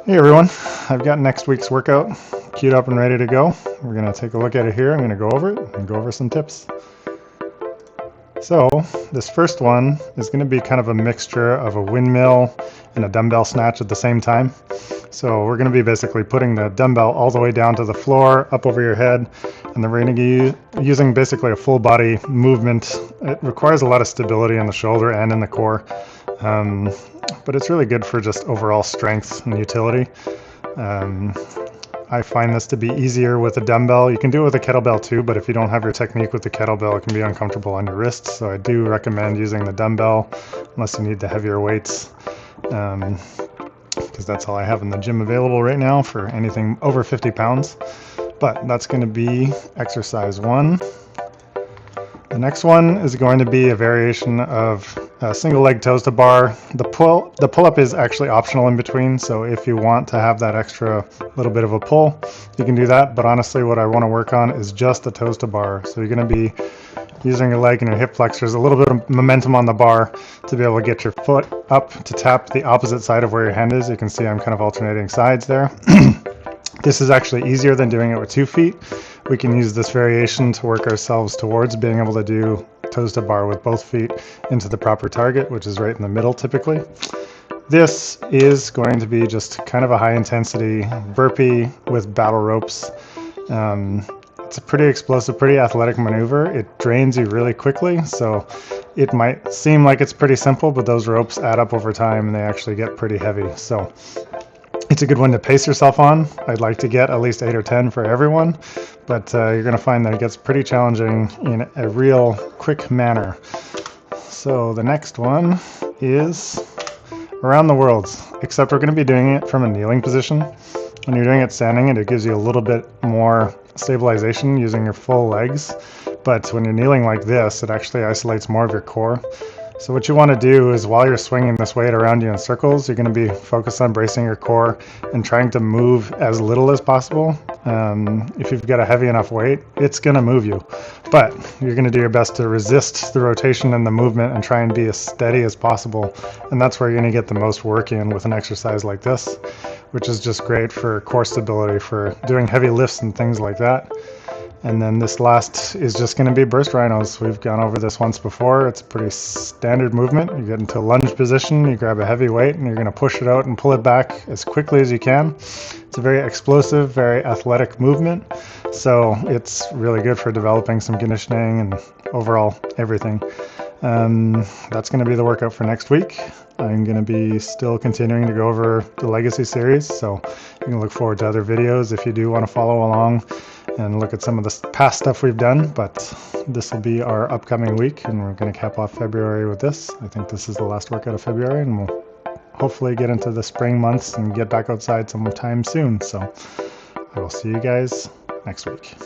Hey everyone, I've got next week's workout queued up and ready to go. We're going to take a look at it here. I'm going to go over it and go over some tips. So this first one is going to be kind of a mixture of a windmill and a dumbbell snatch at the same time. So we're going to be basically putting the dumbbell all the way down to the floor, up over your head, and then we're going to be using basically a full body movement. It requires a lot of stability in the shoulder and in the core. But it's really good for just overall strength and utility. I find this to be easier with a dumbbell. You can do it with a kettlebell too, but if you don't have your technique with the kettlebell, it can be uncomfortable on your wrists. So I do recommend using the dumbbell unless you need the heavier weights, because that's all I have in the gym available right now for anything over 50 pounds. But that's going to be exercise 1. The next one is going to be a variation of single leg toes to bar. The pull-up is actually optional in between, so if you want to have that extra little bit of a pull, you can do that. But honestly, what I want to work on is just the toes to bar. So you're going to be using your leg and your hip flexors, a little bit of momentum on the bar to be able to get your foot up to tap the opposite side of where your hand is. You can see I'm kind of alternating sides there. This is actually easier than doing it with 2 feet. We can use this variation to work ourselves towards being able to do toes to bar with both feet into the proper target, which is right in the middle typically. This is going to be just kind of a high intensity burpee with battle ropes. It's a pretty explosive, pretty athletic maneuver. It drains you really quickly, so it might seem like it's pretty simple, but those ropes add up over time and they actually get pretty heavy. So it's a good one to pace yourself on. I'd like to get at least 8 or 10 for everyone, but you're going to find that it gets pretty challenging in a real quick manner. So the next one is around the worlds, except we're going to be doing it from a kneeling position. When you're doing it standing, it gives you a little bit more stabilization using your full legs, but when you're kneeling like this, it actually isolates more of your core. So what you want to do is while you're swinging this weight around you in circles, you're going to be focused on bracing your core and trying to move as little as possible. If you've got a heavy enough weight, it's going to move you, but you're going to do your best to resist the rotation and the movement and try and be as steady as possible. And that's where you're going to get the most work in with an exercise like this, which is just great for core stability, for doing heavy lifts and things like that. And then this last is just going to be burst rhinos. We've gone over this once before. It's a pretty standard movement. You get into a lunge position, you grab a heavy weight, and you're going to push it out and pull it back as quickly as you can. It's a very explosive, very athletic movement. So it's really good for developing some conditioning and overall everything. That's going to be the workout for next week. I'm going to be still continuing to go over the Legacy series, so you can look forward to other videos if you do want to follow along and look at some of the past stuff we've done. But this will be our upcoming week, and we're going to cap off February with this. I think this is the last workout of February, and we'll hopefully get into the spring months and get back outside sometime soon. So I will see you guys next week.